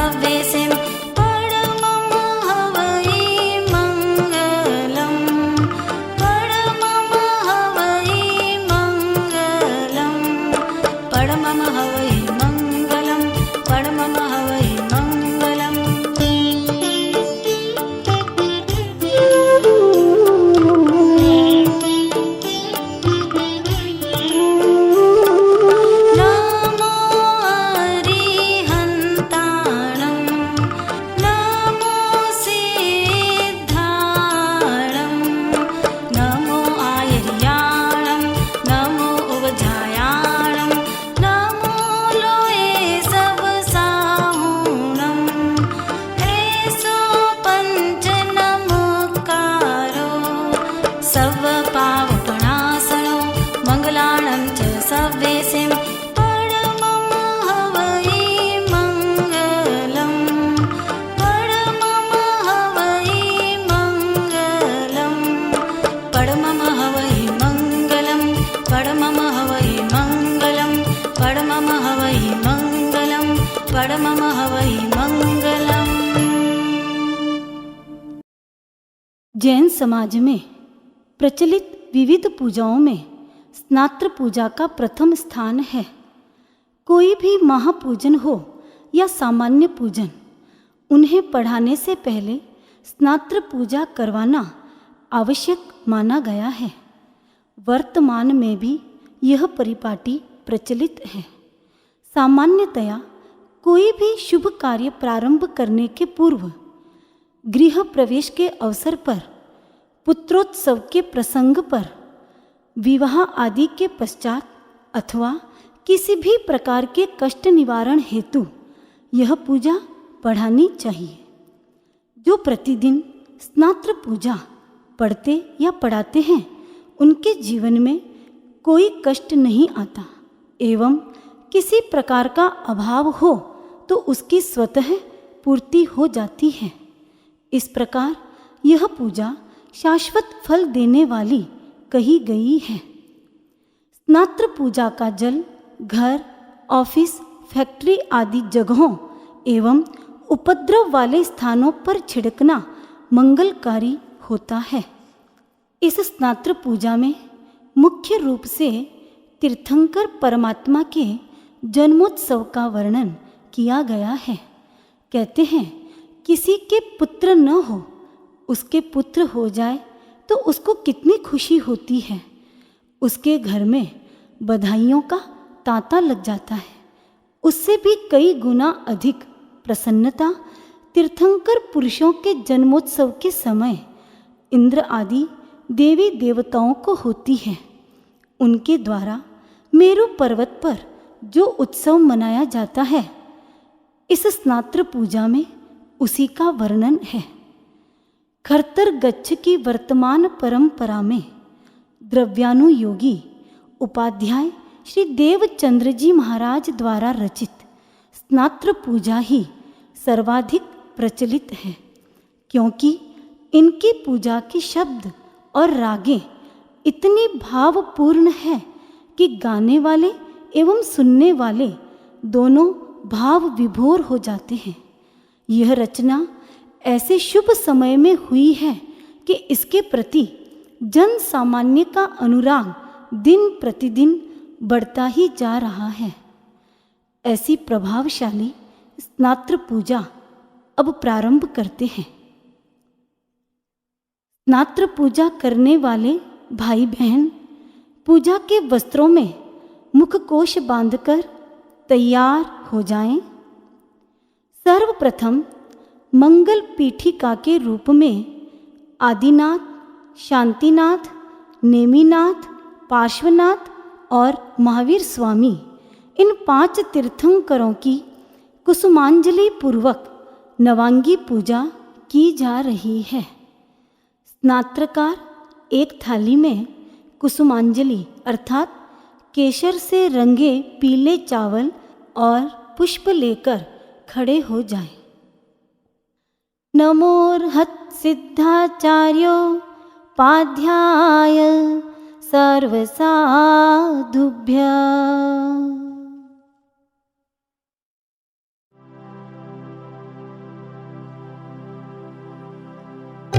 सव्येसिं परमं हवै मङ्गलं परमं हवै मङ्गलं परमं हवै मङ्गलं परमं हवै मङ्गलम्। नमो अरिहन्ताणं नमो सिद्धाणं नमो आयर्याणं नमो उवजायाणं नमो लोये सबसाहुणं ऐसो पञ्चनमकारो सर्वपावपणासनो मङ्गलानं च सव्येसिं परमं हवै मङ्गलं परमं हवै मङ्गलं परमं हवै मङ्गलं परमं हवै मङ्गलं परमं हवै मङ्गलं परमं हवै मङ्गलम्। जैन समाज में प्रचलित विविध पूजाओं में स्नात्र पूजा का प्रथम स्थान है। कोई भी महापूजन हो या सामान्य पूजन, उन्हें पढ़ाने से पहले स्नात्र पूजा करवाना आवश्यक माना गया है। वर्तमान में भी यह परिपाटी प्रचलित है। सामान्यतया कोई भी शुभ कार्य प्रारंभ करने के पूर्व, गृह प्रवेश के अवसर पर, पुत्रोत्सव के प्रसंग पर, विवाह आदि के पश्चात अथवा किसी भी प्रकार के कष्ट निवारण हेतु यह पूजा पढ़ानी चाहिए। जो प्रतिदिन स्नात्र पूजा पढ़ते या पढ़ाते हैं, उनके जीवन में कोई कष्ट नहीं आता एवं किसी प्रकार का अभाव हो तो उसकी स्वतः पूर्ति हो जाती है। इस प्रकार यह पूजा शाश्वत फल देने वाली कही गई है। स्नात्र पूजा का जल घर, ऑफिस, फैक्ट्री आदि जगहों एवं उपद्रव वाले स्थानों पर छिड़कना मंगलकारी होता है। इस स्नात्र पूजा में मुख्य रूप से तीर्थंकर परमात्मा के जन्मोत्सव का वर्णन किया गया है। कहते हैं, किसी के पुत्र न हो, उसके पुत्र हो जाए तो उसको कितनी खुशी होती है। उसके घर में बधाइयों का तांता लग जाता है। उससे भी कई गुना अधिक प्रसन्नता तीर्थंकर पुरुषों के जन्मोत्सव के समय इंद्र आदि देवी देवताओं को होती है। उनके द्वारा मेरु पर्वत पर जो उत्सव मनाया जाता है, इस स्नात्र पूजा में उसी का वर्णन है। खरतर गच्छ की वर्तमान परंपरा में द्रव्यानुयोगी उपाध्याय श्री देवचंद्र जी महाराज द्वारा रचित स्नात्र पूजा ही सर्वाधिक प्रचलित है, क्योंकि इनकी पूजा के शब्द और रागें इतनी भावपूर्ण है कि गाने वाले एवं सुनने वाले दोनों भाव विभोर हो जाते हैं। यह रचना ऐसे शुभ समय में हुई है कि इसके प्रति जन सामान्य का अनुराग दिन प्रतिदिन बढ़ता ही जा रहा है। ऐसी प्रभावशाली स्नात्र पूजा अब प्रारंभ करते हैं। स्नात्र पूजा करने वाले भाई बहन पूजा के वस्त्रों में मुखकोश बांधकर तैयार हो जाएं। सर्वप्रथम मंगल पीठिका के रूप में आदिनाथ, शांतिनाथ, नेमिनाथ, पार्श्वनाथ और महावीर स्वामी, इन 5 तीर्थंकरों की कुसुमांजलि पूर्वक नवांगी पूजा की जा रही है। स्नात्रकार एक थाली में कुसुमांजलि अर्थात केसर से रंगे पीले चावल और पुष्प लेकर खड़े हो जाएं। नमोर्हत सिद्धाचार्यो पाध्याय सर्वसाधुभ्यः।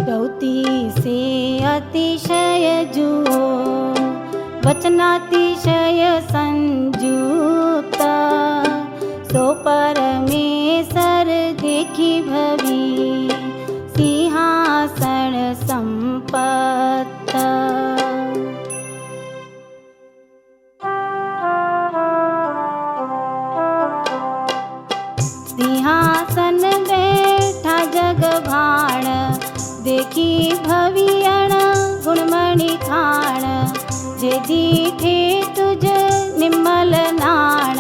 स्तौति से अतिशय जुओ वचनातिशय संजुत सो परमेश्वर देखी भवी सिंहासन संपत्त सिंहासन बैठा जग भाण देखी भवियण गुणमणि खाण जे दीठे तुझ निम्मल नाण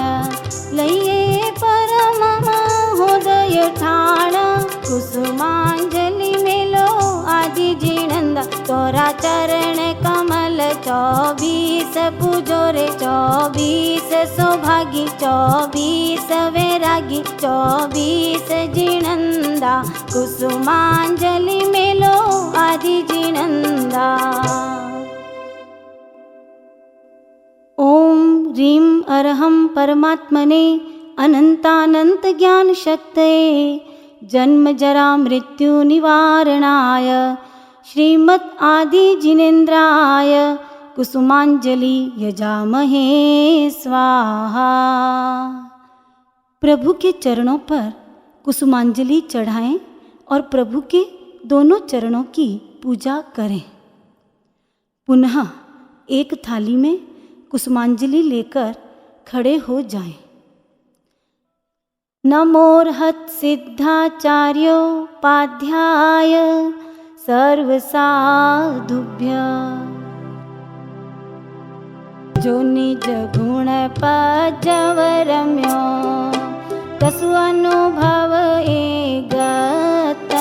लइए परम महोदय ठाण कुसुमांजलि मेलो आदि जिनंदा तोरा चरण कमल 24 पूजो रे 24 सौभागी 24 वैरागी 24 जिनंदा कुसुमांजलि मेलो आदि जिनंदा। ओम ह्रीं अरहं परमात्मने अनंतानंत ज्ञान शक्तये जन्म जरा मृत्यु निवारणाय श्रीमद् आदि जिनेन्द्राय कुसुमांजलि यजामहे स्वाहा। प्रभु के चरणों पर कुसुमांजलि चढ़ाएं और प्रभु के दोनों चरणों की पूजा करें। पुनः एक थाली में कुसुमांजलि लेकर खड़े हो जाएं। नमोर्हत सिद्धाचार्योपाध्याय सर्वसाधुभ्य जो निज गुण पजवरम्यो तसु अनुभव एगत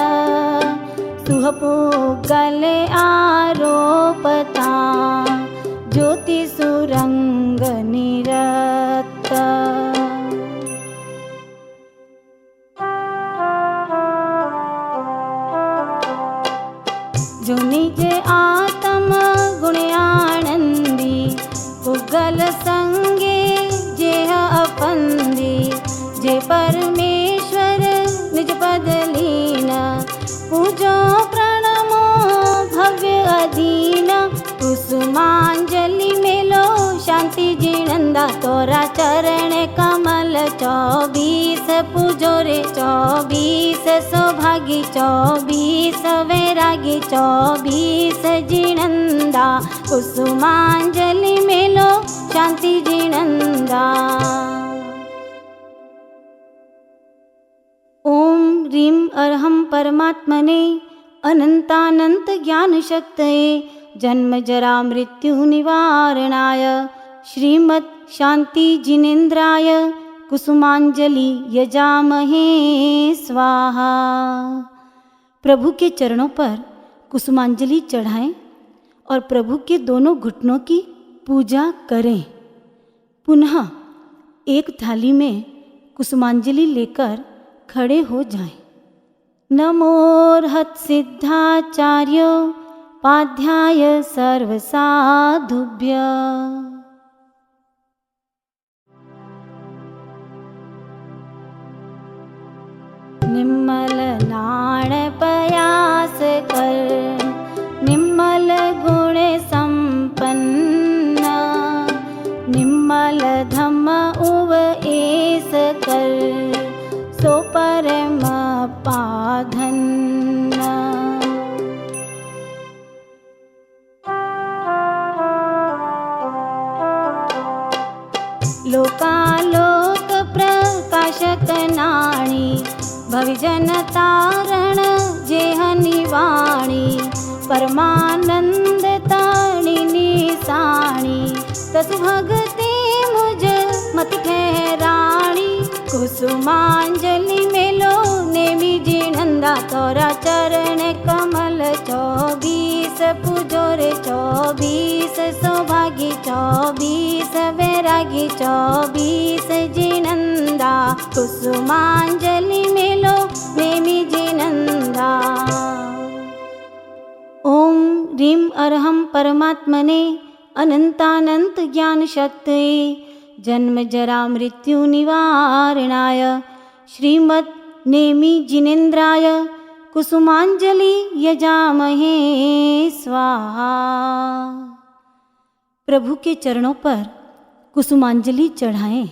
सुहपुगल आरोपता ज्योति सुरंग निरत जो निज आत्म गुण आनंदी पुगल संगे जेह अपंदी जे परमेश्वर निज पद लीन पूजो प्रणमो भव्य अधीन कुसुमांजलि मेलो शांति जिनंदा तोरा चरण कमल 24 पूजो रे 24 सौभागी 24 वैरागी 24 जिनंदा कुसुमांजलि मेलो शांति जिनंदा। ओम ह्रीं अरहं परमात्मने अनंतानंत ज्ञान शक्तये जन्म जरा मृत्यु निवारणाय श्रीमद् शांति जिनेन्द्राय कुसुमांजलि यजामहे स्वाहा। प्रभु के चरणों पर कुसुमांजलि चढ़ाएं और प्रभु के दोनों घुटनों की पूजा करें। पुनः एक थाली में कुसुमांजलि लेकर खड़े हो जाएं। नमोर्हत सिद्धाचार्योपाध्याय सर्वसाधुभ्य निम्मल नाण प्रयास कर निम्मल गुण संपन्न निम्मल धम्म उपदेश कर सो परम पाधन्य लोकालोक प्रकाशक नाणी भविजन तारण जेह निवाणी परमानंद ताणी निसाणी तसु भगति मुझ मति ठहराणी कुसुमांजलि मेलो नेमि जिनंदा तोरा चरण कमल 24 पूजो रे 24 सौभागी 24 वैरागी 24 जिनंदा कुसुमांजलि मेलो नेमि जिनंदा। ओम ह्रीं अरहं परमात्मने अनंतानंत ज्ञान शक्तये जन्म जरा मृत्यु निवारणाय श्रीमद् नेमि जिनेन्द्राय कुसुमांजलि यजामहे स्वाहा। प्रभु के चरणों पर कुसुमांजलि चढ़ाएं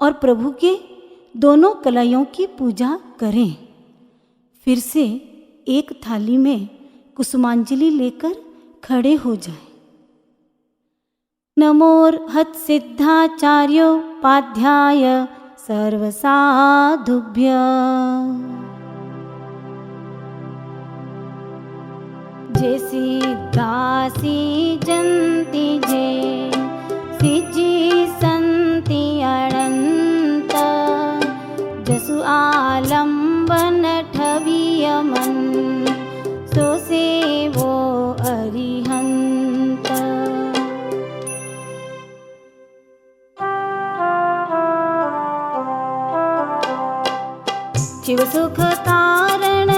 और प्रभु के दोनों कलाइयों की पूजा करें। फिर से एक थाली में कुसुमांजलि लेकर खड़े हो जाएं। नमोर्हत सिद्धाचार्योपाध्याय सर्वसाधुभ्य। जे सिद्धासी जंति जे सिजी संति अनंत, जसु आलंबन ठविय मन, सो सेवो अरिहंत। शिव सुख कारण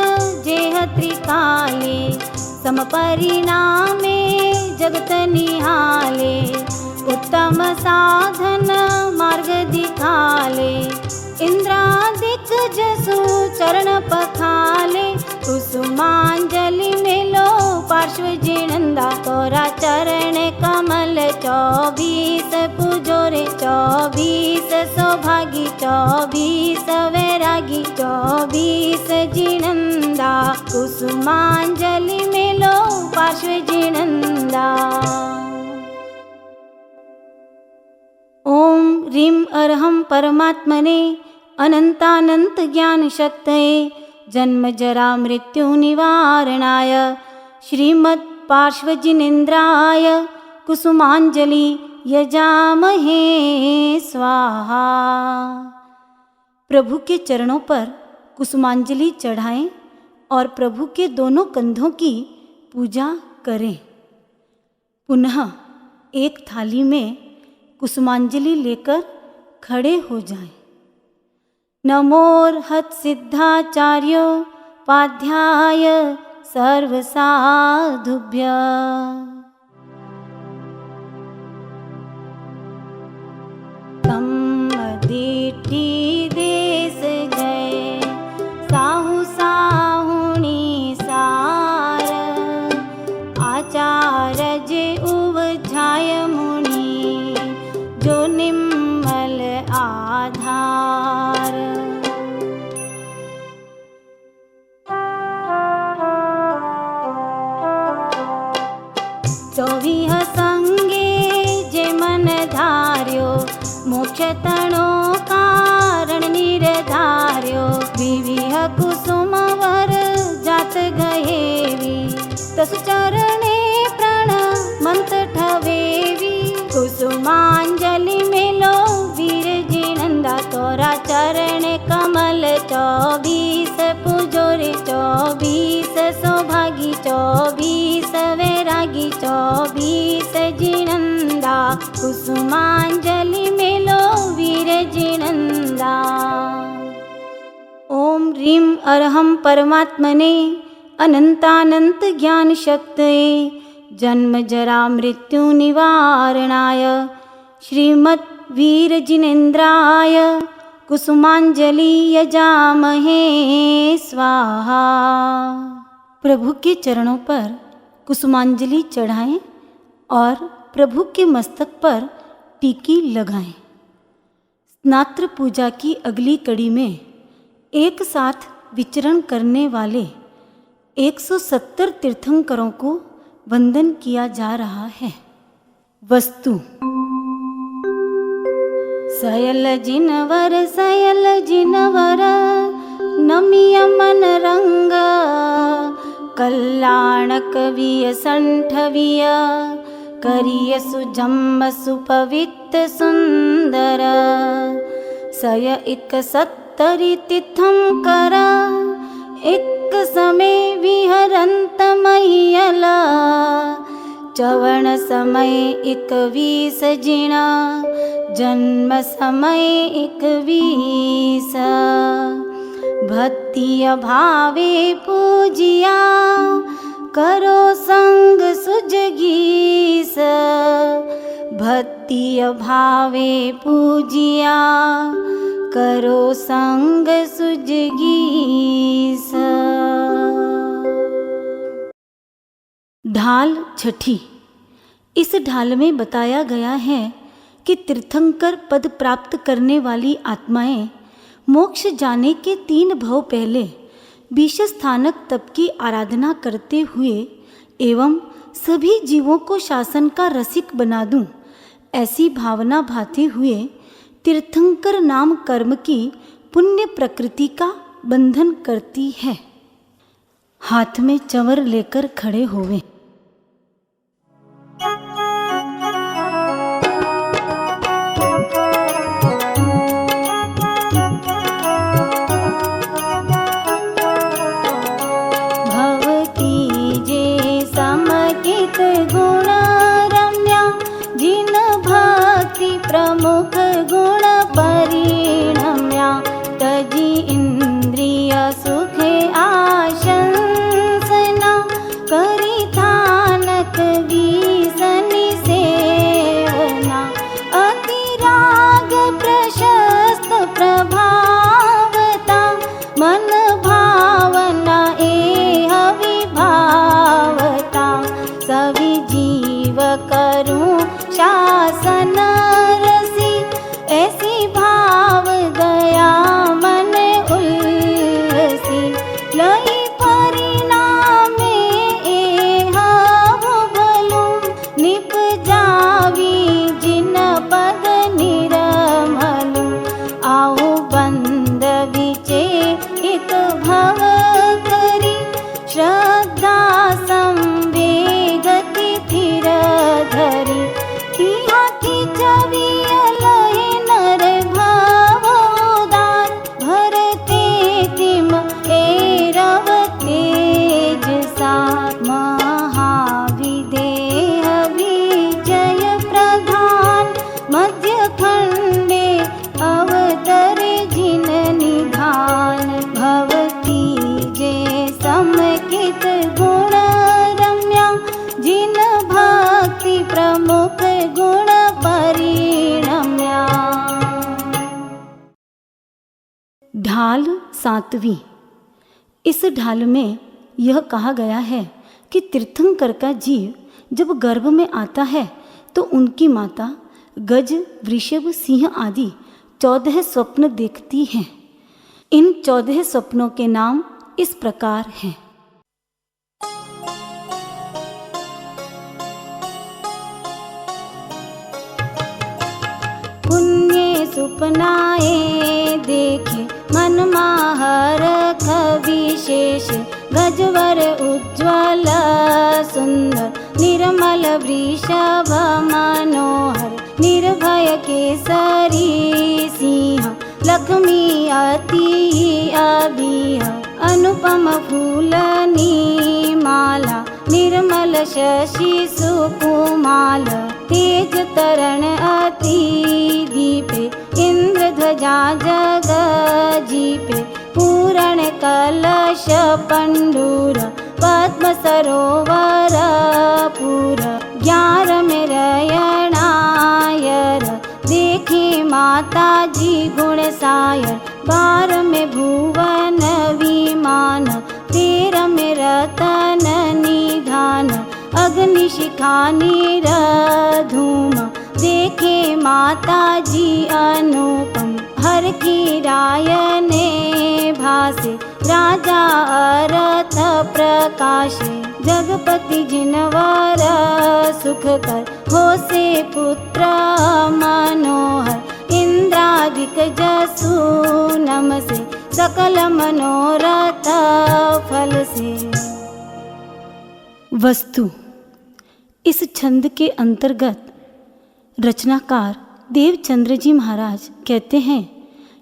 जेह त्रिकाले, समपरिणामे जगत निहाले, उत्तम साधन मार्ग दिखाले, इंद्रादिक जसु चरण पखाले, कुसुमांजलि मेलो पार्श्व जिनंदा, तोरा चरण कमल 24 पूजो रे 24 सौभागी 24 वैरागी 24 जिनंदा, कुसुमांजलि मेलो पार्श्व जिनंदा। ओम ह्रीं अरहं परमात्मने अनंतानंत ज्ञान शक्तये, जन्म जरा मृत्यु निवारणाय, श्रीमद् पार्श्वजिनेन्द्राय कुसुमांजलि यजामहे स्वाहा। प्रभु के चरणों पर कुसुमांजलि चढ़ाएं और प्रभु के दोनों कंधों की पूजा करें। पुनः एक थाली में कुसुमांजलि लेकर खड़े हो जाएं। नमोर्हत सिद्धाचार्योपाध्याय सर्वसाधुभ्य। सम्मदीठी देश जय, साहु साहुणी सार, आचार्य उवझाय मुनि, जो निम्मल आधार। चौवीह संगे जे मन धार्यो, मोक्ष तणो कारण निर्धार्यो, विविह कुसुम वर जात गहेवी, तसु चरणे प्रण मंत ठवेवी, कुसुमांजलि मेलो वीर जिनंदा, तोरा चरण कमल 24 पूजो रे 24 सौभागी 24 वैरागी 24 जिनंदा, कुसुमांजलि मेलो वीर जिनंदा। ओम ह्रीं अरहं परमात्मने अनंतानंत ज्ञान शक्तये, जन्म जरा मृत्यु निवारणाय, श्रीमद् वीर जिनेन्द्राय कुसुमांजलि यजामहे स्वाहा। प्रभु के चरणों पर कुसुमांजलि चढ़ाएं और प्रभु के मस्तक पर टीकी लगाएं। स्नात्र पूजा की अगली कड़ी में एक साथ विचरण करने वाले 170 तीर्थंकरों को वंदन किया जा रहा है। वस्तु सयल जिनवर नमिय मन रंग, कल्याण कविय संठविय, करिय सुजम्ब सुपवित्र सुंदर, सय 71 तीर्थम कर, एक समय विहरंत मैयला, चवण समय 21 जिणा, जन्म समय 21, भक्तिय भावे पूजिया, करो संग सुजगीस, भक्तिय भावे पूजिया, करो संग सुजगीस। ढाल छठी। इस ढाल में बताया गया है कि तीर्थंकर पद प्राप्त करने वाली आत्माएं मोक्ष जाने के 3 भव पहले विष स्थानक तप की आराधना करते हुए एवं सभी जीवों को शासन का रसिक बना दूं, ऐसी भावना भाते हुए तीर्थंकर नाम कर्म की पुण्य प्रकृति का बंधन करती है। हाथ में चंवर लेकर खड़े होवे। प्रमुख गुण परिणम्या तजी इंद्रिय सुख आशंसना करितानक विसनि सेवना अतिराग प्रशस्त प्रभावता मन भावना एह विभावता सवि जीव करूं शासन ऐसी भाव दया मन उल्सी लई परिणामे एहव भलू निप जावी जिन पद निरमलू आओ बंद विचे एक भव करी श्रद्धा संवेगति थिर धरी तिहा की छवि प्रमुख गुण परिणम्या। ढाल 7वीं। इस ढाल में यह कहा गया है कि तीर्थंकर का जीव जब गर्भ में आता है तो उनकी माता गज, वृषभ, सिंह आदि 14 स्वप्न देखती हैं। इन 14 स्वप्नों के नाम इस प्रकार हैं। पुण्य सुपनाए देखे मन माहरख विशेष गजवर उज्ज्वल सुंदर निर्मल वृषभ मनोहर निर्भय केसरी सिंह लक्ष्मी अति अभिह अनुपम फूलनी माला निर्मल शशि सुकुमाल तेज तरण अति दीपे इंद्र ध्वजा जग जीपे पूरण कलश पंडूर पद्म सरोवर पूर 11 में रयणायर देखे माता जी गुण सायर 12 में भुवन विमान 13 में रतन निधान अग्नि शिखा धूम देखे माता जी अनुपम हर की रायने भासे राजा अरथ प्रकाशे जगपति जिनवर सुख कर हो से पुत्र मनोहर इंद्रादिक जसु नमसे सकल मनोरथ फल से। वस्तु। इस छंद के अंतर्गत रचनाकार देवचंद्र जी महाराज कहते हैं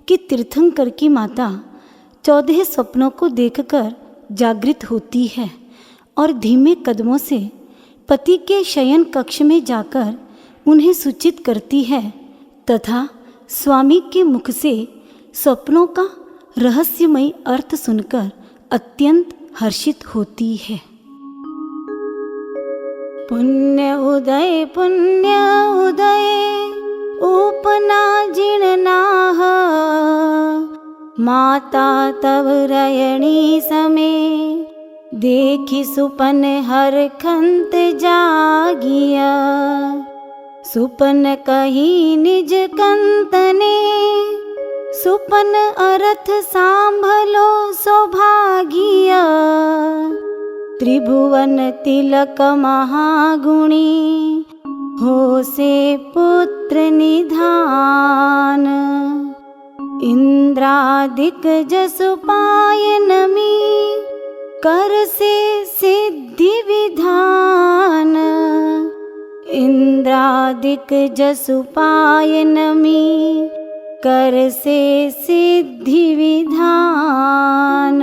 कि तीर्थंकर की माता 14 स्वप्नों को देखकर जागृत होती है और धीमे कदमों से पति के शयन कक्ष में जाकर उन्हें सूचित करती है तथा स्वामी के मुख से स्वप्नों का रहस्यमय अर्थ सुनकर अत्यंत हर्षित होती है। पुण्य उदय उपना जिननाह माता तव रयणी समे देखी सुपन हरखंत जागिया, सुपन कही निज कंतने, सुपन अर्थ सांभलो सौभागिया। त्रिभुवन तिलक महागुणी, हो से पुत्र निधान। इंद्रादिक जसु पाय नमी, कर से सिद्धि विधान। इंद्रादिक जसु पाय नमी, कर से सिद्धि विधान।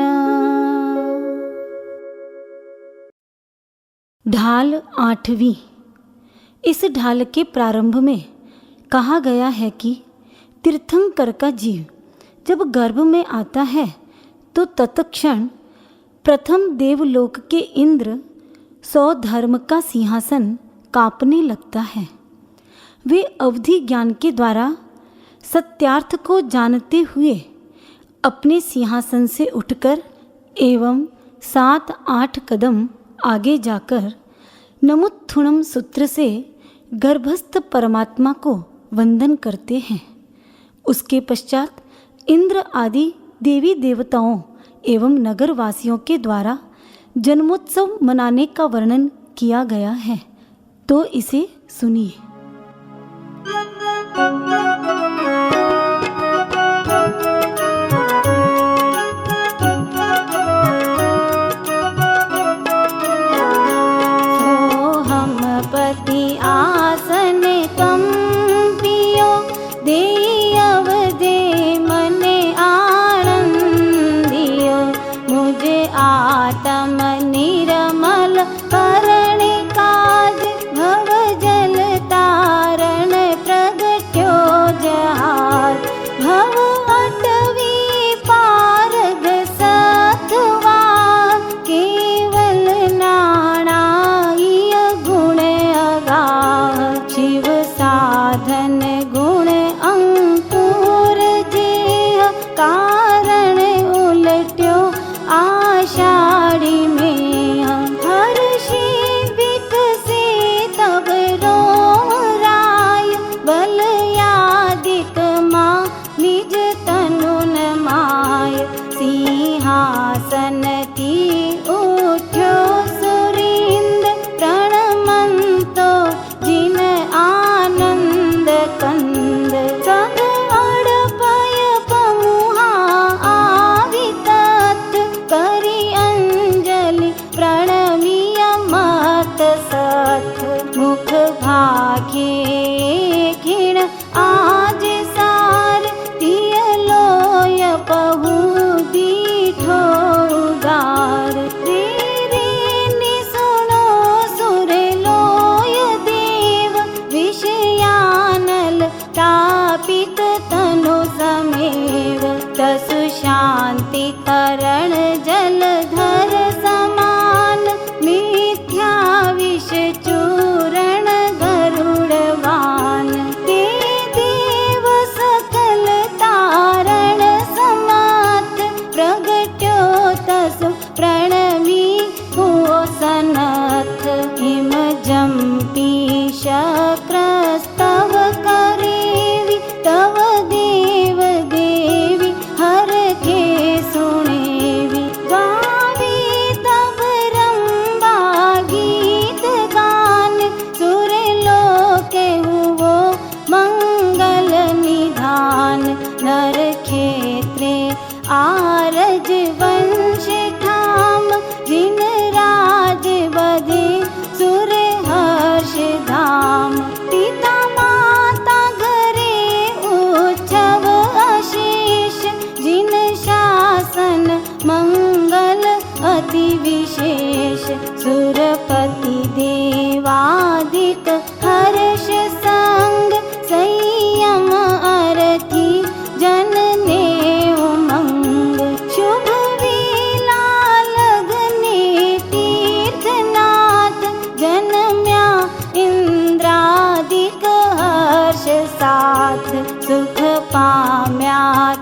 ढाल 8वीं। इस ढाल के प्रारंभ में कहा गया है कि तीर्थंकर का जीव जब गर्भ में आता है तो तत्क्षण प्रथम देवलोक के इंद्र सौधर्म का सिंहासन कांपने लगता है। वे अवधि ज्ञान के द्वारा सत्यार्थ को जानते हुए अपने सिंहासन से उठकर एवं 7-8 कदम आगे जाकर नमुत्थुणम सूत्र से गर्भस्थ परमात्मा को वंदन करते हैं। उसके पश्चात इंद्र आदि देवी देवताओं एवं नगरवासियों के द्वारा जन्मोत्सव मनाने का वर्णन किया गया है, तो इसे सुनिए।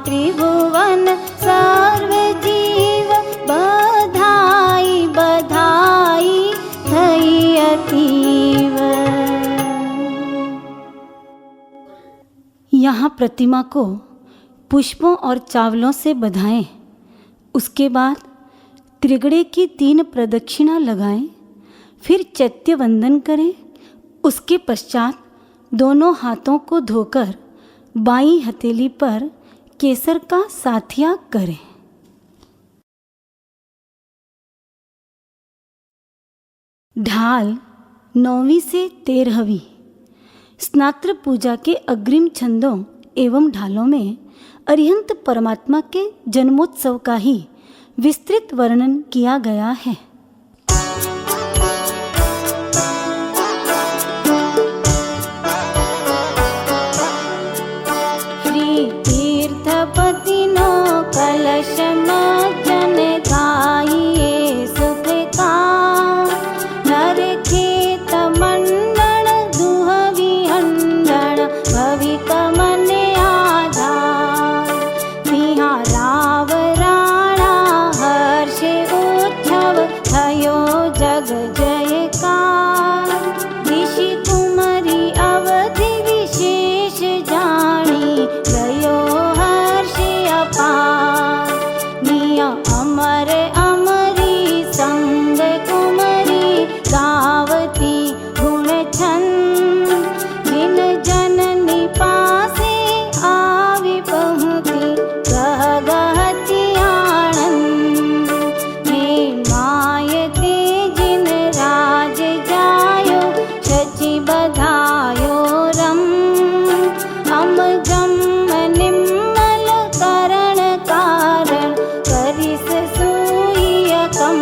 त्रिभुवन सर्व जीव बधाई यहाँ प्रतिमा को पुष्पों और चावलों से बधाएं। उसके बाद त्रिगड़े की 3 प्रदक्षिणा लगाएं, फिर चैत्य वंदन करें। उसके पश्चात दोनों हाथों को धोकर बाईं हथेली पर केसर का साथिया करें। ढाल 9वीं से 13वीं। स्नात्र पूजा के अग्रिम छंदों एवं ढालों में अरिहंत परमात्मा के जन्मोत्सव का ही विस्तृत वर्णन किया गया है। श्री तीर्थपति नो कलश मज्जन गाइए सुख का, नर खेत मंडन दुहवी हंडन भविक मन आधार। सिंहा राव राणा हर्ष उत्सव थयो जग जयकार। ऋषि कुमारी अवधि विशेष जानी गयो हर्ष अपार। निया अमर अमरी संग कुमरी गावती गुण छंद। जिन जननी पासे आवी पहुँची गह गहती आनंद। हे मायते जिन राज जायो शचि बधायो रम। अमगम निम्मल करण कारण करिस सूयकम।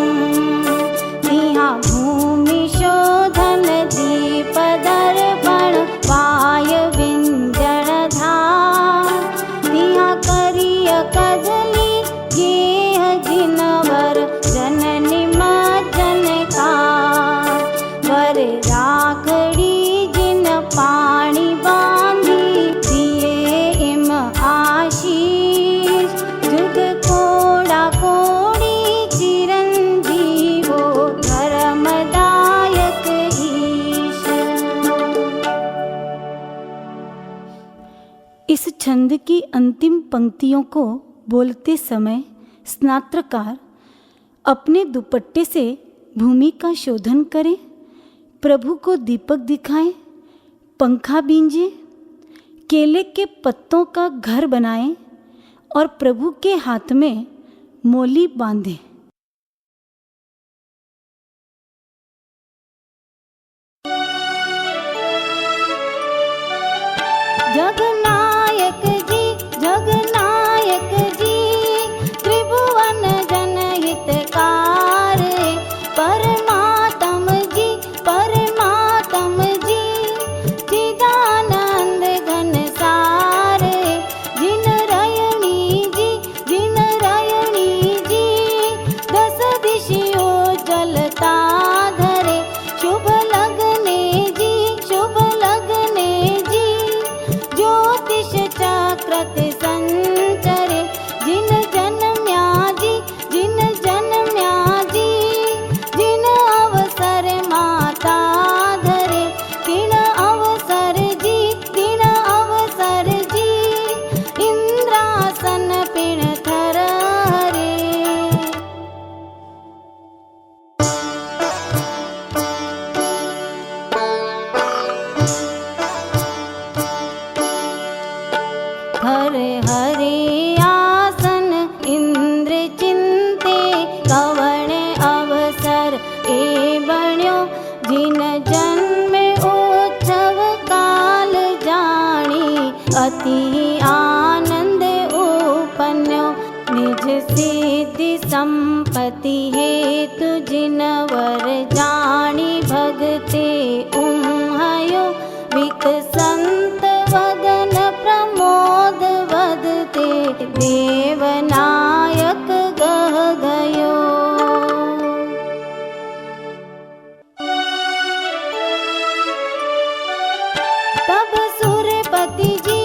सिंहा भूमि शोधन दीप दर्पण पाय विंजन धार। सिंहा करिय कदली गेह जिनवर जननी मज्जन का। वर राखड़ी जिन पाणी बांधी दिए इम आशीष। जुग कोड़ा कोड़ी चिरंजीवो धर्मदायक ईश। इस छंद की अंतिम पंक्तियों को बोलते समय स्नात्रकार अपने दुपट्टे से भूमि का शोधन करें, प्रभु को दीपक दिखाएं, पंखा बींजे, केले के पत्तों का घर बनाएं और प्रभु के हाथ में मोली बांधें। जगनायक जी जगनायक जी त्रिभुवन जनहितकार। परमात्म जी चिदानंद घनसार। जिन रयणी जी दस दिशियो जलता धरे। शुभ लगने जी ज्योतिष चक्रत संचरे। जिन जन्म्या जी जिन अवसर माता धरे। तिन अवसर जी इंद्रासन पिण थर हरे। हरे हरे आसन इंद्र चिंते। कवण अवसर ए बण्यो जिन जन्म उत्सव काल जानी। अति आनंद उपन्यो निज सिद्धि संपत्ति हेतु जिन वर जानी। भगते उम्हयो विकसंत वदन प्रमोद वदते। देवनायक गह गयो। तब सुरपति जी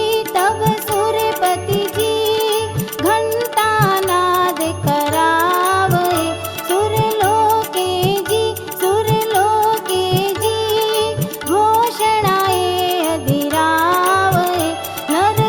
घंटा नाद करावे। सुरलोके जी घोषणाए अधिरावे। नर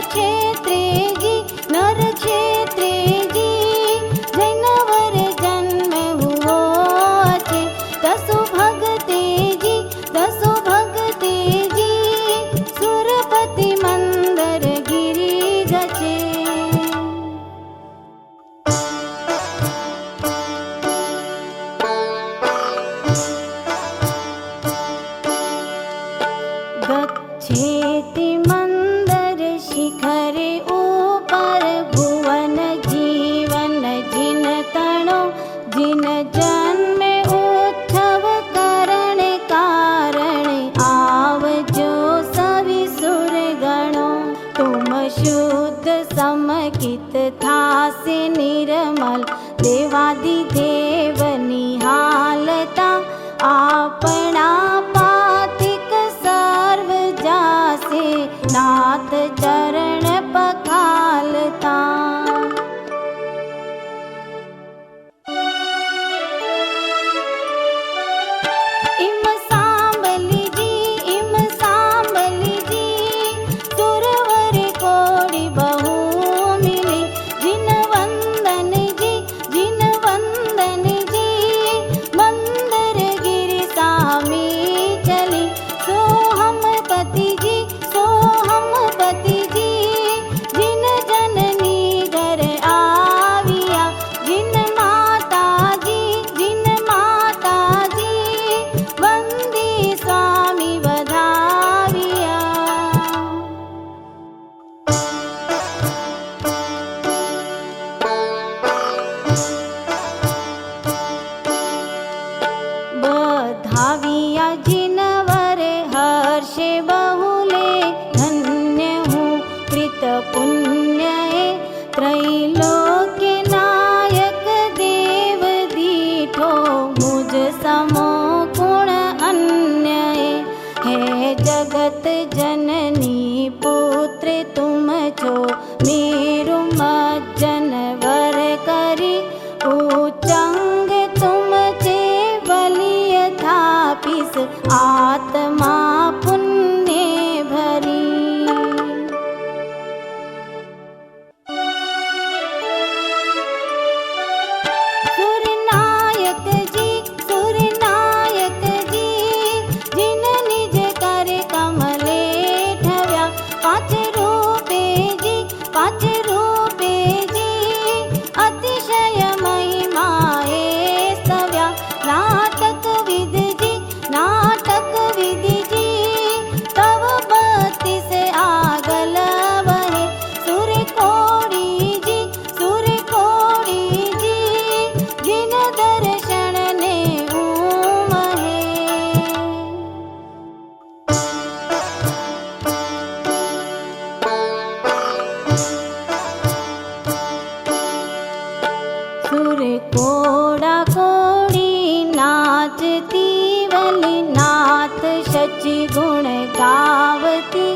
निर्मल देवादिदेव निहालता आपणा पातिक सर्व जासे नाथ चरण पखालता। इम सांबली जी सुरवर कोड़ी बहु मिली जिन वंदन जी मंदर गिरि सामी चली सो हम पति जी जिन जननी घर आविया जिन माता जी वंदी स्वामी बधाविया। बधाविया जिनवर हर्षे बहुले धन्य हूँ कृत पुण्य त्रैलोक्य नायक देव दीठो मुझ समो गुण अन्य है जगत जननी पुत्र तुम छो मेरु मज्जन वर करी उच्चंग तुम चे बलिय थापिस आत्मा पुण्य भरी। सुरनायक जी जिन निज कर कमले ठव्या पाँच रूपे जी अतिशय महिमाए स्तव्या। नाटक विधि जी तव 32 आगल बहे सुर कोड़ी जी जिन दर्शन ने उमहे। सुर कोड़ा कोड़ी नाचती वली नाथ शचि गुण गावती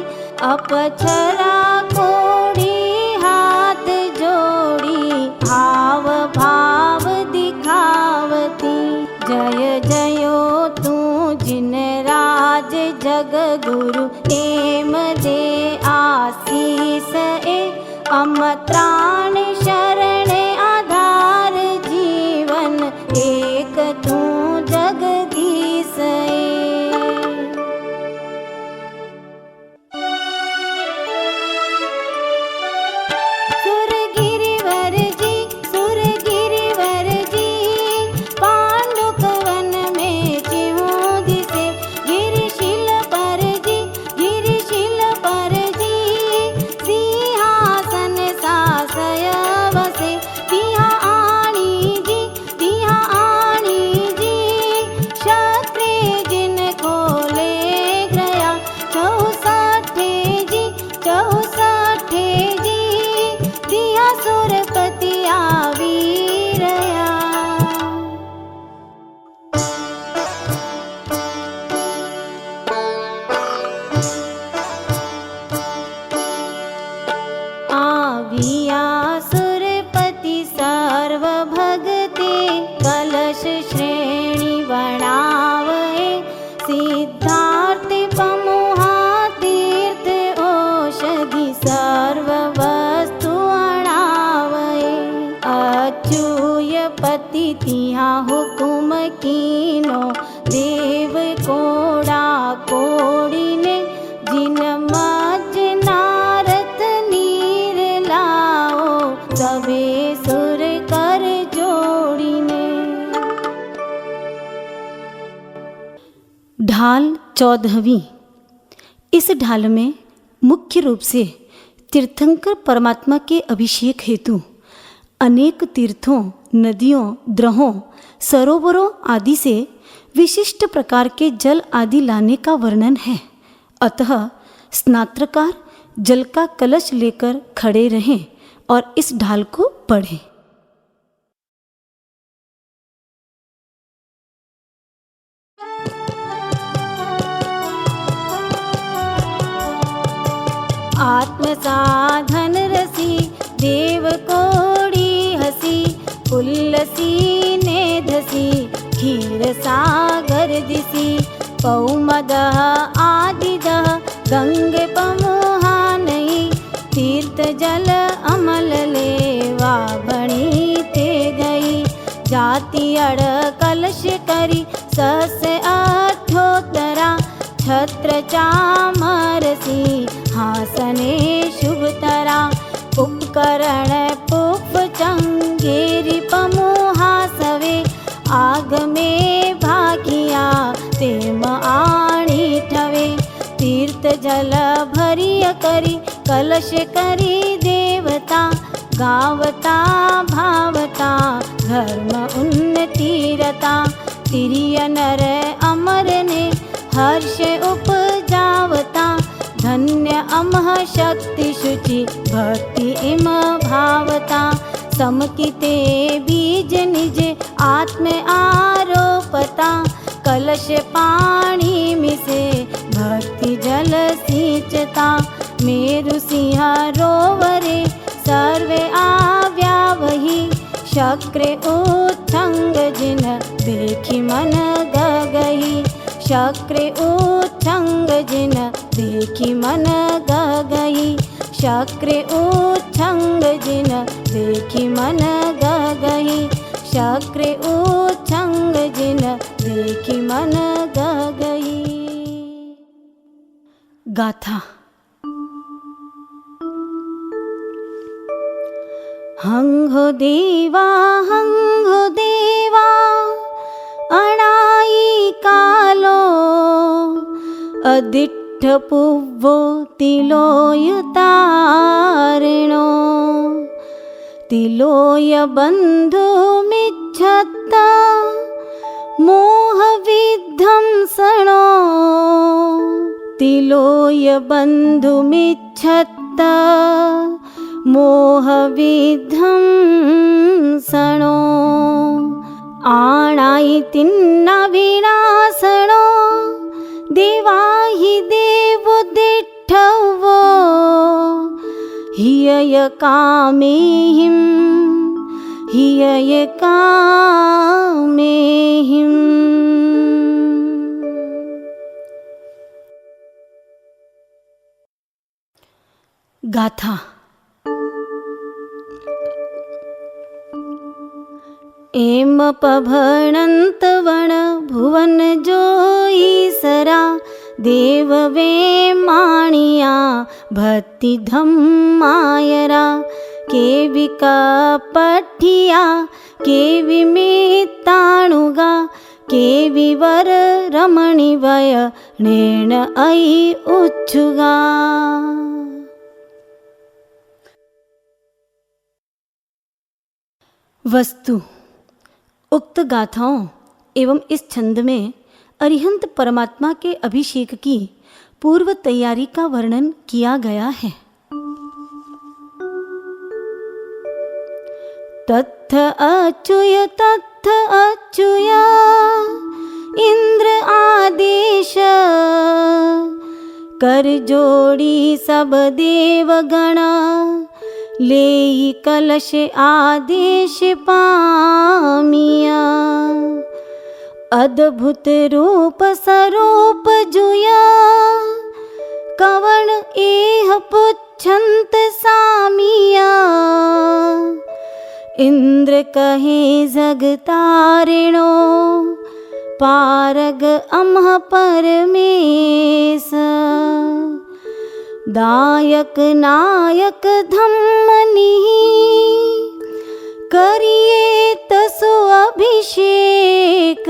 अपछरा कोड़ी हाथ जोड़ी हाव भाव दिखावती। जय जयो तू जिन राज जग गुरु एम दे आशीष अमत्राण शरण आधार जीवन एक तू जगदीश सुर गिरिवर जी पांडुक वन में चिहूं दिसे गिरिशिल पर जी सिंहासन सासय बसे तिहा आणी जी क्षत्रिय जिन खोले गया 64 जी दिया सुरपति आवीरया। आविया सुरपति सर्व भगते कलश श्रेणी बनावे सिद्धार्थ पमुहा तीर्थ औषधि सर्व वस्तु अणावे। अच्युय पति तिहा हुकुम कीनो देव कोड़ा कोड़ी ने जिन मज नारत नीर लाओ सबे सुर कर जोड़ीने। ढाल 14वीं। इस ढाल में मुख्य रूप से तीर्थंकर परमात्मा के अभिषेक हेतु अनेक तीर्थों, नदियों, द्रहों, सरोवरों आदि से विशिष्ट प्रकार के जल आदि लाने का वर्णन है। अतः स्नात्रकार जल का कलश लेकर खड़े रहें और इस ढाल को पढ़ें। आत्म साधन रसी देव कोड़ी हसी उल्लसी ने धसी क्षीर सागर दिसी पौमदः आदिदः गंग पमुहानई तीर्थ जल अमल लेवा भणी ते गई जाति अड़ कलश करी सस अठोतरा छत्र चामरसी हासने शुभ तरा उपकरण पुप चंगेरी पमुहासवे आग में भागिया तेम आणी ठवे तीर्थ जल भरिय करी कलश करी देवता गावता भावता धर्म उन्नति रता तिरिय नर अमर ने हर्ष उपजावता धन्य अमह शक्ति शुचि भक्ति इम भावता समकिते बीज निज आत्म आरोपता कलश पाणी मिसे भक्ति जल सींचता मेरु सिंह रोवरे सर्वे आव्या वही शक्र उच्छंग जिन देखी मन गगही शक्र उच्छंग जिन देखी मन गगही शक्र उच्छंग जिन देखी मन गगही शक्र उच्छंग जिन देखी मन गगही। गाथा। हंगो देवा अणाई कालो अदिट्ठ पुव्वो तिलोय तारिणो तिलोय बंधु मिच्छत्ता मोह विध्वंसणो तिलोय बंधु मिच्छत्ता मोह विध्वंसणो आणाई तिन्ना विनाशणो देवाहि देवोदिठवो हियय कामेहिं हियय कामेहिं। गाथा। एम पभणंत वण भुवन जोई सरा देव वे माणिया भक्ति धम्मायरा केवि कपठिया केवि मिताणुगा केवि वर रमणी वय नेण ऐ उच्छुगा। वस्तु। उक्त गाथाओं एवं इस छंद में अरिहंत परमात्मा के अभिषेक की पूर्व तैयारी का वर्णन किया गया है। तत्थ अच्युय इंद्र आदेश कर जोड़ी सब देवगण लेई कलश आदेश पामिया अद्भुत रूप स्वरूप जुया कवण एह पुच्छंत सामिया इंद्र कहे जगतारिणो पारग अमह परमेश दायक नायक धम्मनि करिए तसु अभिषेक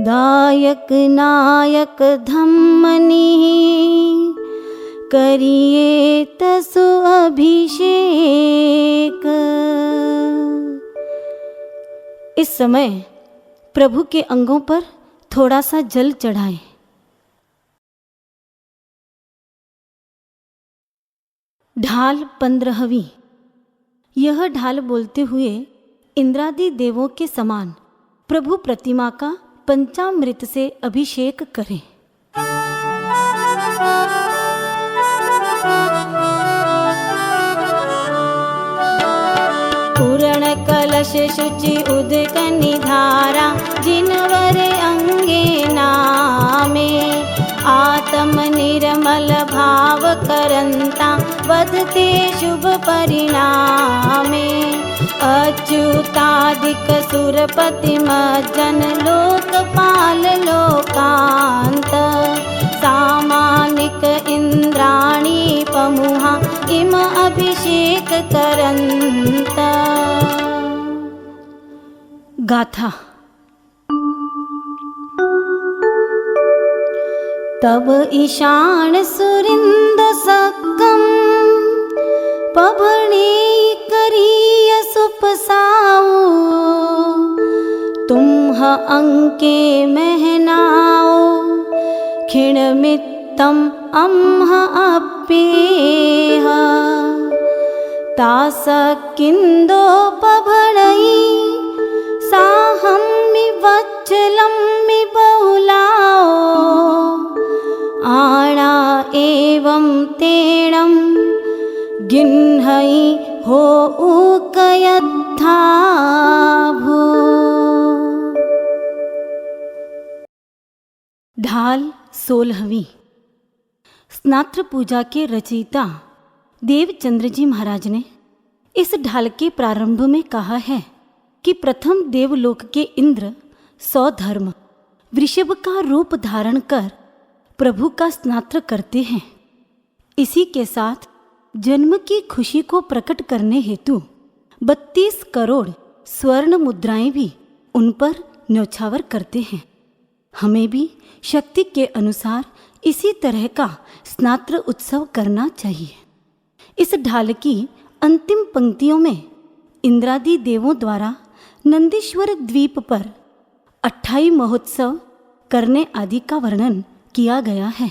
दायक नायक धम्मनि करिए तसु अभिषेक। इस समय प्रभु के अंगों पर थोड़ा सा जल चढ़ाएं। ढाल 15वीं। यह ढाल बोलते हुए इंद्रादि देवों के समान प्रभु प्रतिमा का पंचामृत से अभिषेक करें। पूर्ण कलश शुचि उदक निधारा जिनवर अंगे नामे आत्म निर्मल भाव करंता बधते शुभ परिणामे अच्युतादिक सुरपति मज्जन लोकपाल लोकांत सामानिक इंद्राणी पमुहा इम अभिषेक करंत। गाथा। तब ईशान सुरिंद सक्कम पभणे करिय सुपसाओ तुम्ह अंके महनाओ खिण मित्तम अम्ह अप्येह तास किंदो पभणई साहम्मि वज्जलम्मि बहुलाओ आणा एवं तेणं गिन्हई हो उकयत्था भू। ढाल 16वीं। स्नात्र पूजा के रचयिता देवचंद्र जी महाराज ने इस ढाल के प्रारंभ में कहा है कि प्रथम देवलोक के इंद्र सौधर्म वृषभ का रूप धारण कर प्रभु का स्नात्र करते हैं। इसी के साथ जन्म की खुशी को प्रकट करने हेतु 32 करोड़ स्वर्ण मुद्राएं भी उन पर न्यौछावर करते हैं। हमें भी शक्ति के अनुसार इसी तरह का स्नात्र उत्सव करना चाहिए। इस ढाल की अंतिम पंक्तियों में इंद्रादि देवों द्वारा नंदीश्वर द्वीप पर 28 महोत्सव करने आदि का वर्णन किया गया है।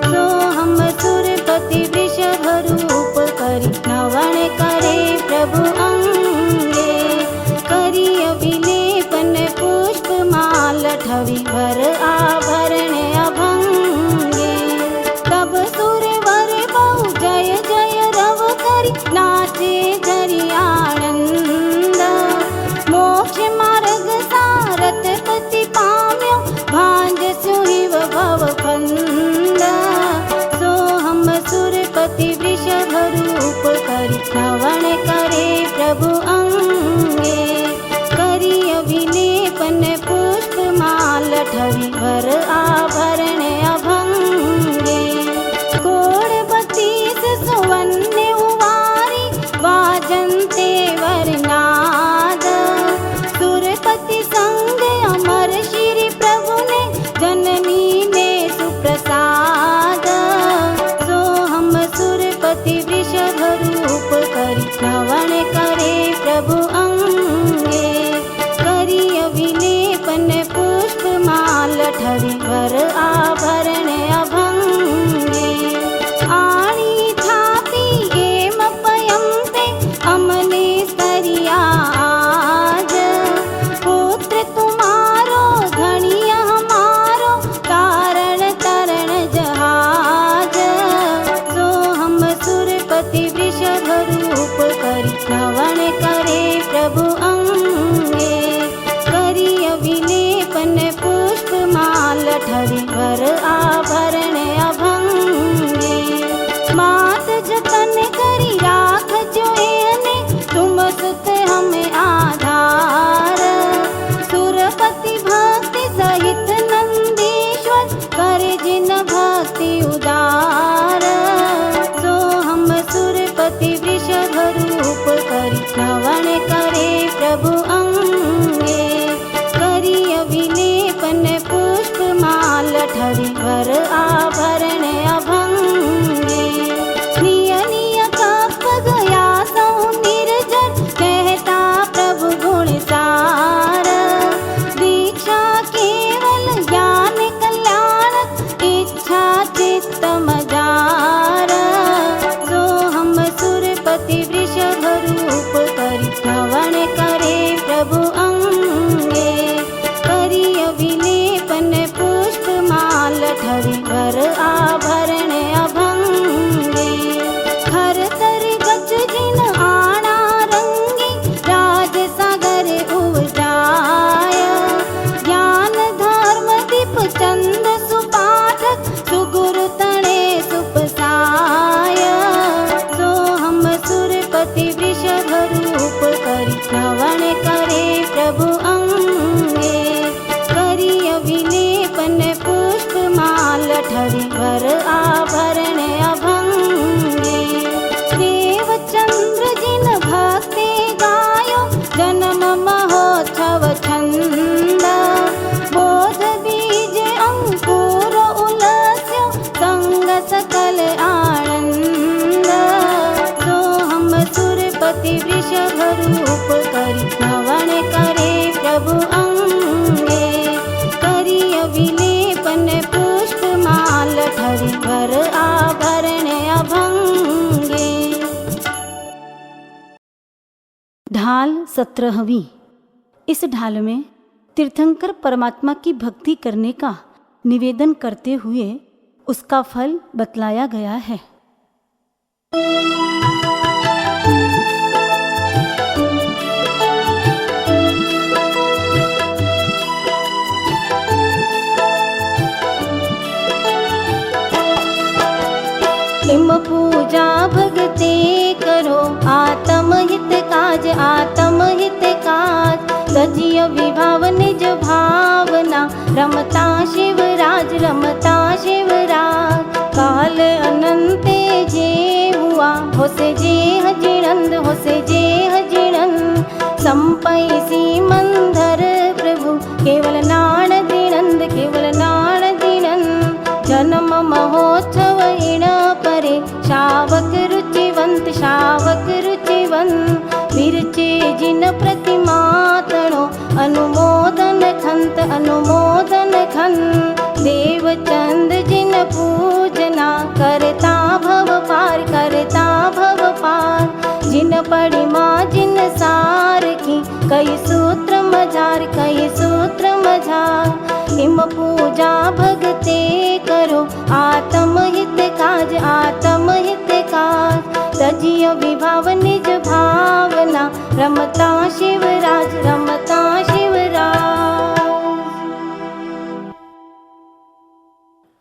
तो हम सुरपति वृषभ रूप करी नवन करे प्रभु अंगे करी अभिलेपन पुष्प माल ठवी भर आभरण अभंगे तब सुरवर बहु जय जय रव करी नाचे धरि आनंद ढाल 17वीं। इस ढाल में तीर्थंकर परमात्मा की भक्ति करने का निवेदन करते हुए उसका फल बतलाया गया है। हिम पूजा भगते करो, आत्म हित काज, आत्म हित काज। तजिय विभाव निज भावना, रमता शिवराज, रमता शिवराज। काल अनंत जे हुआ, हो से जे हजिणंद, हो से जे हजिणंद। संपैसी मंधर प्रभु, केवल नाण दिनंद, केवल नाण दिनंद। जन्म महोत्सव इण परे, शावक रुचिवंत, शावक रुचिवंत। विरचे जिन प्रतिमा तणो, अनुमोदन खंत, अनुमोदन खंत। देवचंद जिन पूजना, करता भव पार, करता भव पार। जिन परिमा जिन सार की, कई सूत्र मझार, कई सूत्र मझार। हिम पूजा भगते करो, आत्म हित काज, आत्म हित काज। तजिय विभाव निज भावना, रमता शिवराज, रमता शिवराज।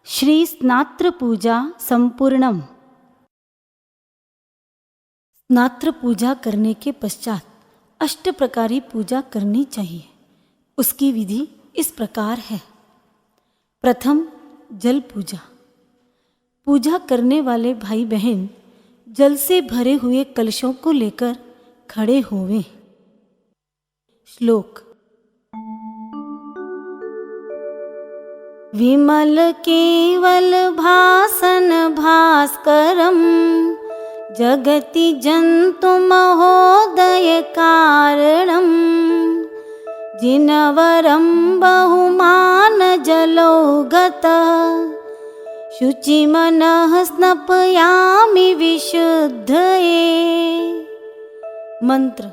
श्री स्नात्र पूजा संपूर्णम। स्नात्र पूजा करने के पश्चात 8 प्रकारी पूजा करनी चाहिए। उसकी विधि इस प्रकार है। प्रथम, जल पूजा। पूजा करने वाले भाई बहन जल से भरे हुए कलशों को लेकर खड़े होवें। श्लोक। विमल केवल भासन भास्करम, जगति जंतु महोदय कारणम। जिनवरं बहुमान जलोगत, शुचिमनः स्नपयामि विशुद्धये। मंत्र।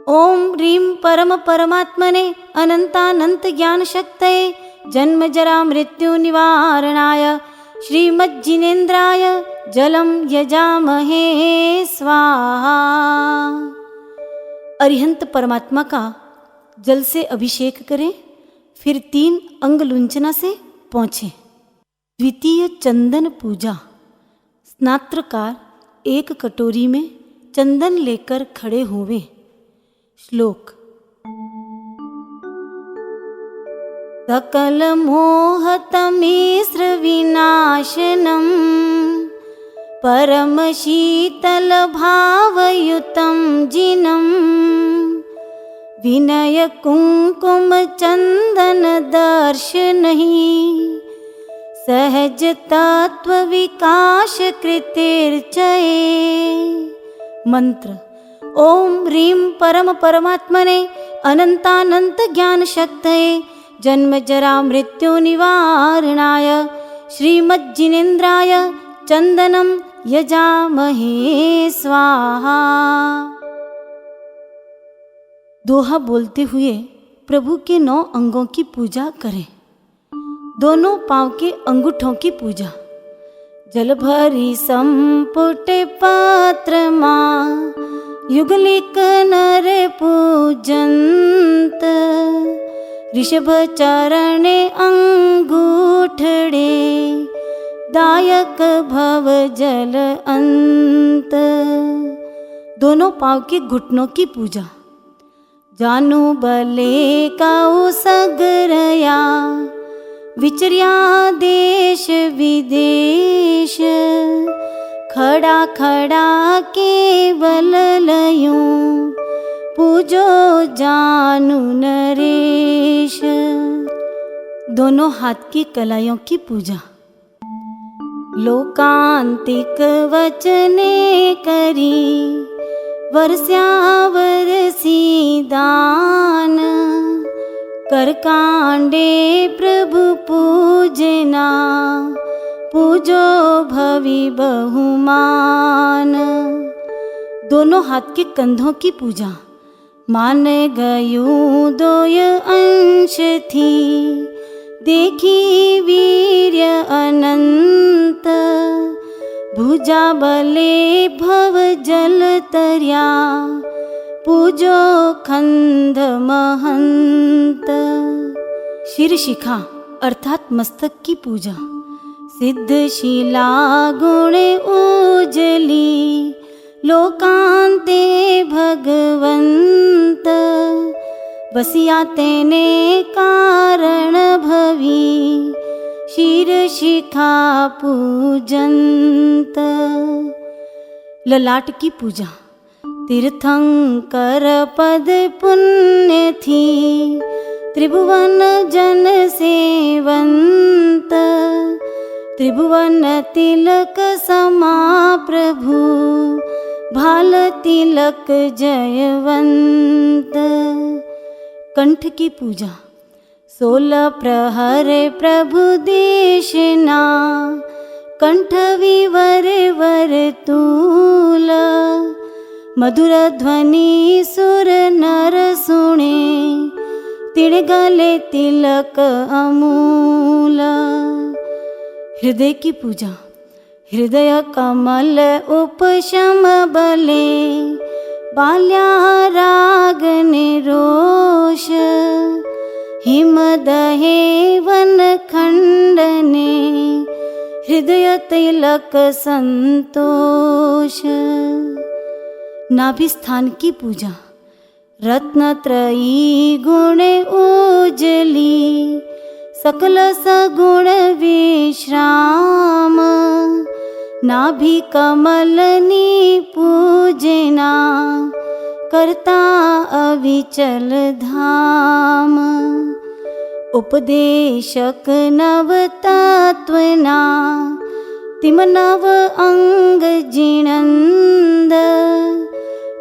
ओम ह्रीं परम परमात्मने अनंतानंत ज्ञान शक्तये, जन्म जरा मृत्यु निवारणाय श्रीमज्जिनेन्द्राय जलम यजामहे स्वाहा। अरिहंत परमात्मा का जल से अभिषेक करें, फिर 3 अंगलुंचना से पहुँचें। द्वितीय, चंदन पूजा। स्नात्रकार 1 कटोरी में चंदन लेकर खड़े होवें। श्लोक। सकल मोहतमिश्र विनाशनम, परम शीतल भावयुतं जिनम। विनय कुंकुम चंदन दर्शनहि, सहज तत्व विकास कृतिर्चये। मंत्र। ओम ह्रीं परम परमात्मने अनंतानंत ज्ञान शक्तये, जन्म जरा मृत्यु निवारणाय श्रीमज्जिनेन्द्राय चंदनम यजामहे स्वाहा। दोहा बोलते हुए प्रभु के 9 अंगों की पूजा करें। दोनों पांव के अंगूठों की पूजा। जल भरी संपुट पात्र माँ, युगलिक नर पूजंत। ऋषभ चरणे अंगूठड़े, दायक भव जल अंत। दोनों पांव के घुटनों की पूजा। जानु बले काउ सगरया, विचर्या देश विदेश। खड़ा खड़ा केवल लयूं, पूजो जानु नरेश। दोनों हाथ की कलाइयों की पूजा। लोकांतिक वचने करी, वर्ष्या वरसी दान। कर कांडे प्रभु पूजना, पूजो भवि बहुमान। दोनों हाथ के कंधों की पूजा। मान गयूं दोय अंश थी, देखी वीर्य अनंत। भुजा बले भव जल तर्या, पूजो खंड महंत। शीर्षिखा अर्थात मस्तक की पूजा। सिद्धशिला गुण उजली, लोकांते भगवंत। बसिया तेने कारण भवी, शीर्षिखा पूजंत। ललाट की पूजा। तीर्थंकर पद पुण्य थी, त्रिभुवन जन सेवंत। त्रिभुवन तिलक समा प्रभु, भाल तिलक जयवंत। कंठ की पूजा। 16 प्रहर प्रभु देशना, कंठ विवर वर तूल। मधुर ध्वनि सुर नर सुने, तिड़ गले तिलक अमूल। हृदय की पूजा। हृदय कमल उपशम बले, बाल्या राग निरोष। हिम दहे वन खंडने, हृदय तिलक संतोष। नाभि स्थान की पूजा। रत्नत्रयी गुण उजली, सकल सगुण विश्राम। नाभि कमलनी पूजना, करता अविचल धाम। उपदेशक नव तत्वना, तिम नव अंग जिनंद।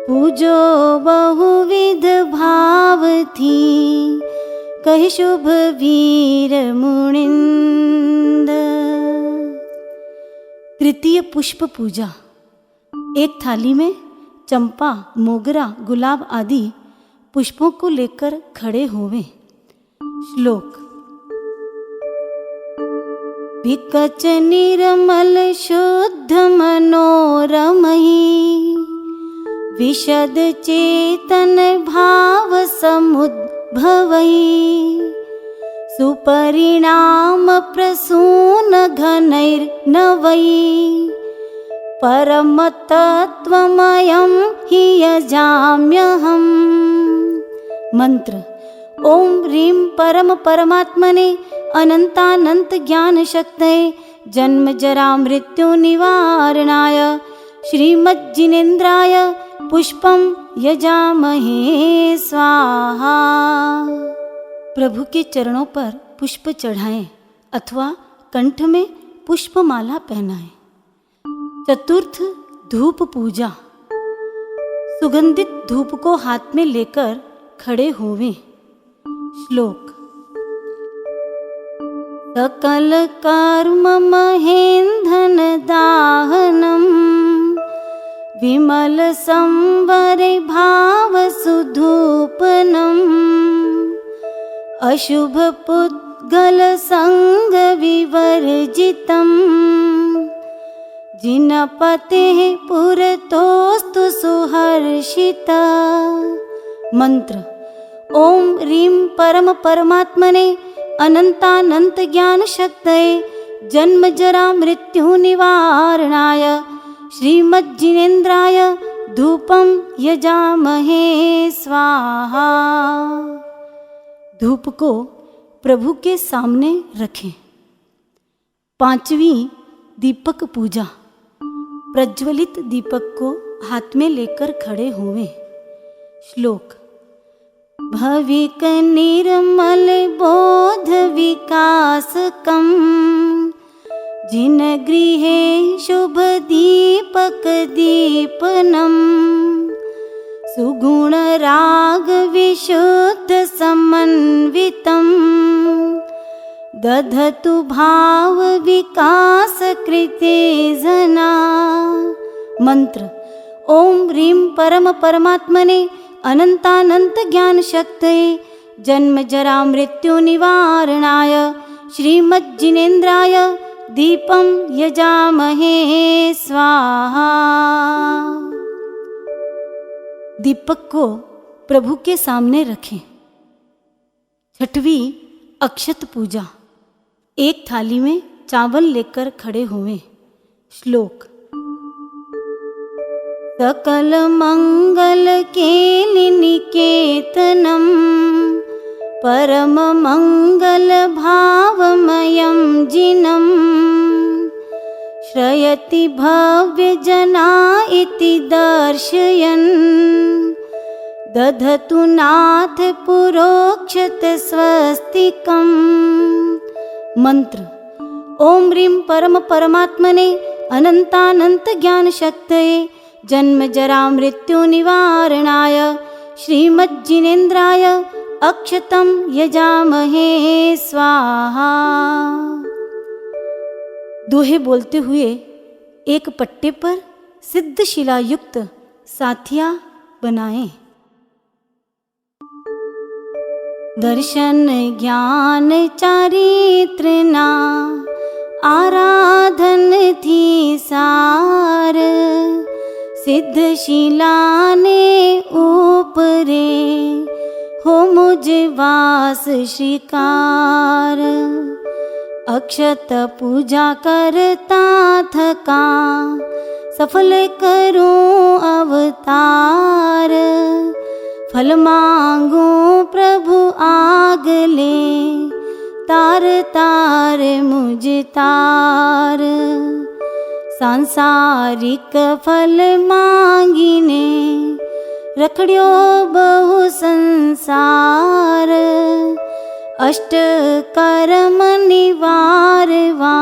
पूजो बहुविध भाव थी, कहि शुभ वीर मुनिंद। तृतीय पुष्प पूजा। एक थाली में चंपा, मोगरा, गुलाब आदि पुष्पों को लेकर खड़े होवे। श्लोक। विकच निर्मल शुद्ध मनोरमयी, विशद चेतन भाव समुद्भवई। सुपरिणाम प्रसून घनैर्नवै, परम तत्वमयं हि यजाम्यहम्। मंत्र। ओम ह्रीं परम परमात्मने अनंतानंत ज्ञान शक्तये, जन्म जरा मृत्यु निवारणाय श्रीमज्जिनेन्द्राय पुष्पं यजामहे स्वाहा। प्रभु के चरणों पर पुष्प चढ़ाएं अथवा कंठ में पुष्पमाला पहनाएं। चतुर्थ धूप पूजा। सुगंधित धूप को हाथ में लेकर खड़े होवें। श्लोक। सकल कर्म महेंधन दाहनम, विमल संवरे भाव सुधूपनम। अशुभ पुद्गल संग विवर्जितम, जिनपते पुरतोस्तु सुहर्षिता। मंत्र। ओम ह्रीं परम परमात्मने अनंतानंत ज्ञान शक्तये, जन्म जरा मृत्यु निवारणाय श्रीमज्जिनेन्द्राय धूपं यजामहे स्वाहा। धूप को प्रभु के सामने रखें। पांचवी दीपक पूजा। प्रज्वलित दीपक को हाथ में लेकर खड़े हुए। श्लोक। भविक निर्मल बोध विकासकम, जिन गृहे शुभ दीपक दीपनम। सुगुण राग विशुद्ध समन्वितम, दधतु भाव विकास कृते जना। मंत्र। ओम ह्रीं परम परमात्मने अनंतानंत ज्ञान शक्तये जन्म जरा मृत्यु निवारणाय श्रीमज्जिनेन्द्राय दीपं यजामहे स्वाहा। दीपक को प्रभु के सामने रखें। छठवीं अक्षत पूजा। एक थाली में चावल लेकर खड़े हुए। श्लोक। सकल मंगल केलिनिकेतनम परम मंगल भावमयं जिनं श्रयति भव्य जना इति दर्शयन् दधतु नाथ पुरोक्षत स्वस्तिकम्। मंत्र। ओम ह्रीं परम परमात्मने अनंतानंत ज्ञान शक्तये जन्म जरा मृत्यु निवारणाय श्रीमज्जिनेन्द्राय अक्षतं यजामहे स्वाहा। दोहे बोलते हुए एक पट्टे पर सिद्ध शिला युक्त साथिया बनाएं। दर्शन ज्ञान चारित्रना आराधन थी सार सिद्ध शिला ने ऊपरे हो मुझ वास श्रीकार। अक्षत पूजा करता थका सफल करूं अवतार फल मांगू प्रभु आगले तार तार मुझ तार। सांसारिक फल मांगिने रखड्यो बहु संसार अष्ट कर्म निवारवा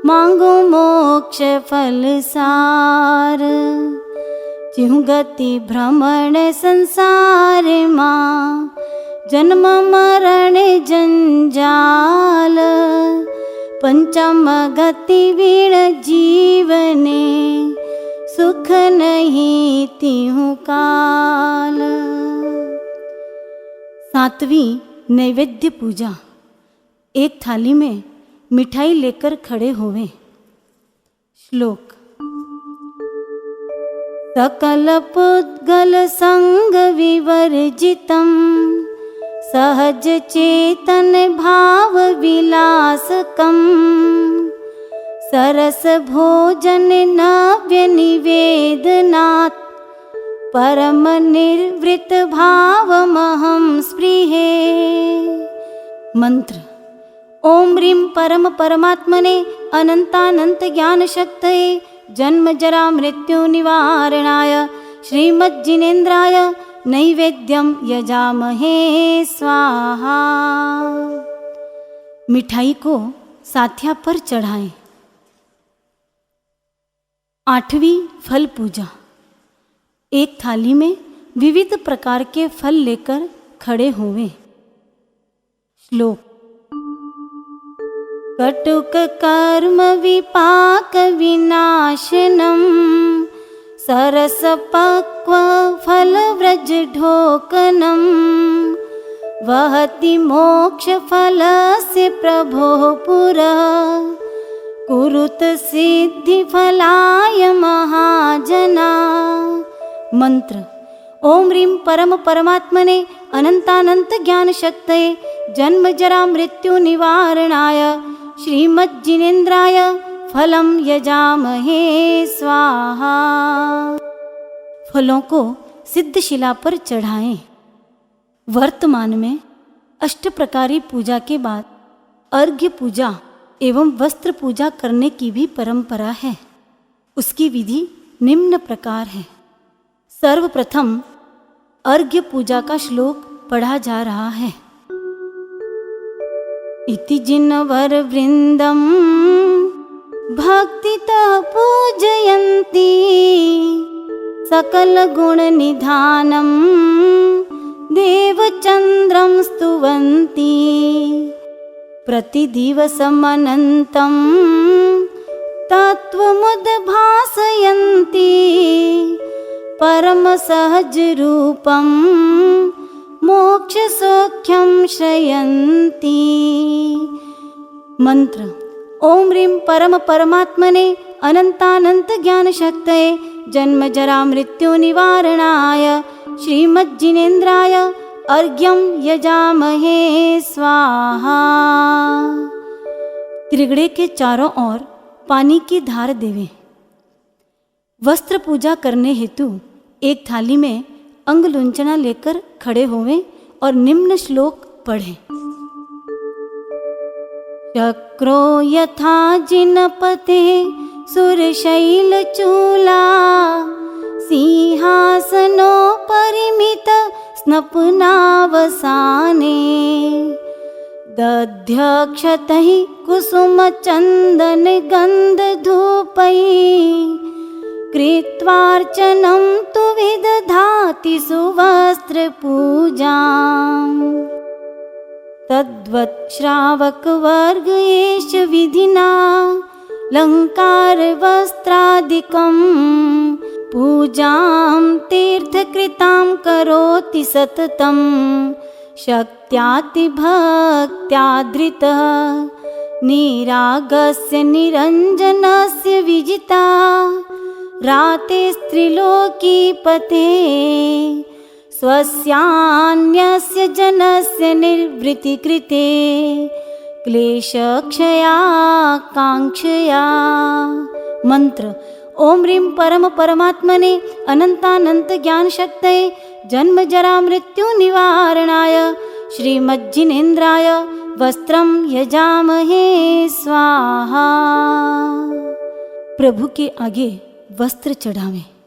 मांगो मोक्ष फल सार। चिहु गति भ्रमण संसार मां जन्म मरण जंजाल पंचम गति वीण जीवने सुख नहीं तिहु काल। सातवीं नैवेद्य पूजा। एक थाली में मिठाई लेकर खड़े हुए। श्लोक। सकल पुद्गल संग विवर्जितम् सहज चेतन भाव विलासकम् सरस भोजन नव्य निवेदनात् परम निर्वृत भावमहं स्पृहे। मंत्र। ओम ह्रीं परम परमात्मने अनंतानंत ज्ञान शक्तये जन्म जरा मृत्यु निवारणाय श्रीमज्जिनेन्द्राय नैवेद्यं यजामहे स्वाहा। मिठाई को साथिया पर चढ़ाएं। आठवीं फल पूजा। एक थाली में विविध प्रकार के फल लेकर खड़े हुए। श्लोक। कटुक कर्म विपाक विनाशनम सरस पक्व फल व्रज ढोकनम वहति मोक्ष फल से प्रभो पुरा कुरुत सिद्धि फलाय महाजना। मंत्र। ओम ह्रीं परम परमात्मने अनंतानंत ज्ञान शक्तये जन्म जरा मृत्यु निवारणाय श्रीमज्जिनेन्द्राय फलं यजामहे स्वाहा। फलों को सिद्ध शिला पर चढ़ाएं। वर्तमान में अष्ट प्रकारी पूजा के बाद अर्घ्य पूजा एवं वस्त्र पूजा करने की भी परंपरा है। उसकी विधि निम्न प्रकार है। सर्वप्रथम अर्घ्य पूजा का श्लोक पढ़ा जा रहा है। इति जिनवर वृंदम भक्तिता पूजयन्ति सकल गुण निधानम देवचंद्रम स्तुवन्ति प्रतिदिवसमनन्तं तत्त्वमुद्भासयन्ति परमसहजरूपं मोक्षसौख्यं श्रयन्ति। मंत्र। ओम ह्रीं परम परमात्मने अनंतानंत ज्ञान शक्तये जन्म जरा मृत्यु निवारणाय श्रीमज्जिनेन्द्राय अर्घ्यं यजामहे स्वाहा। त्रिगड़े के चारों ओर पानी की धार देवें। वस्त्र पूजा करने हेतु एक थाली में अंग लुंचना लेकर खड़े होवें और निम्न श्लोक पढ़ें। चक्रो यथा जिनपते सुरशैलचूला सिंहासनो परिमित स्नपनावसाने दध्यक्षतैः कुसुमचन्दनगन्धधूपैः कृत्वार्चनं तु विदधाति सुवस्त्रपूजाम्। तद्वत् श्रावकवर्ग एष विधिना लङ्कारवस्त्रादिकं पूजां तीर्थकृतां करोति सततं शक्त्यातिभक्त्यादृतः निरागस्य निरञ्जनस्य विजिता राते स्त्रीलोकीपते स्वस्यान्यस्य जनस्य निर्वृतिकृते क्लेशक्षया काङ्क्षया। मंत्र। ओम ह्रीं परम परमात्मने अनंतानंत ज्ञान शक्तये जन्म जरा मृत्यु निवारणाय श्रीमज्जिनेन्द्राय वस्त्रं यजामहे स्वाहा। प्रभु के आगे वस्त्र चढ़ावें।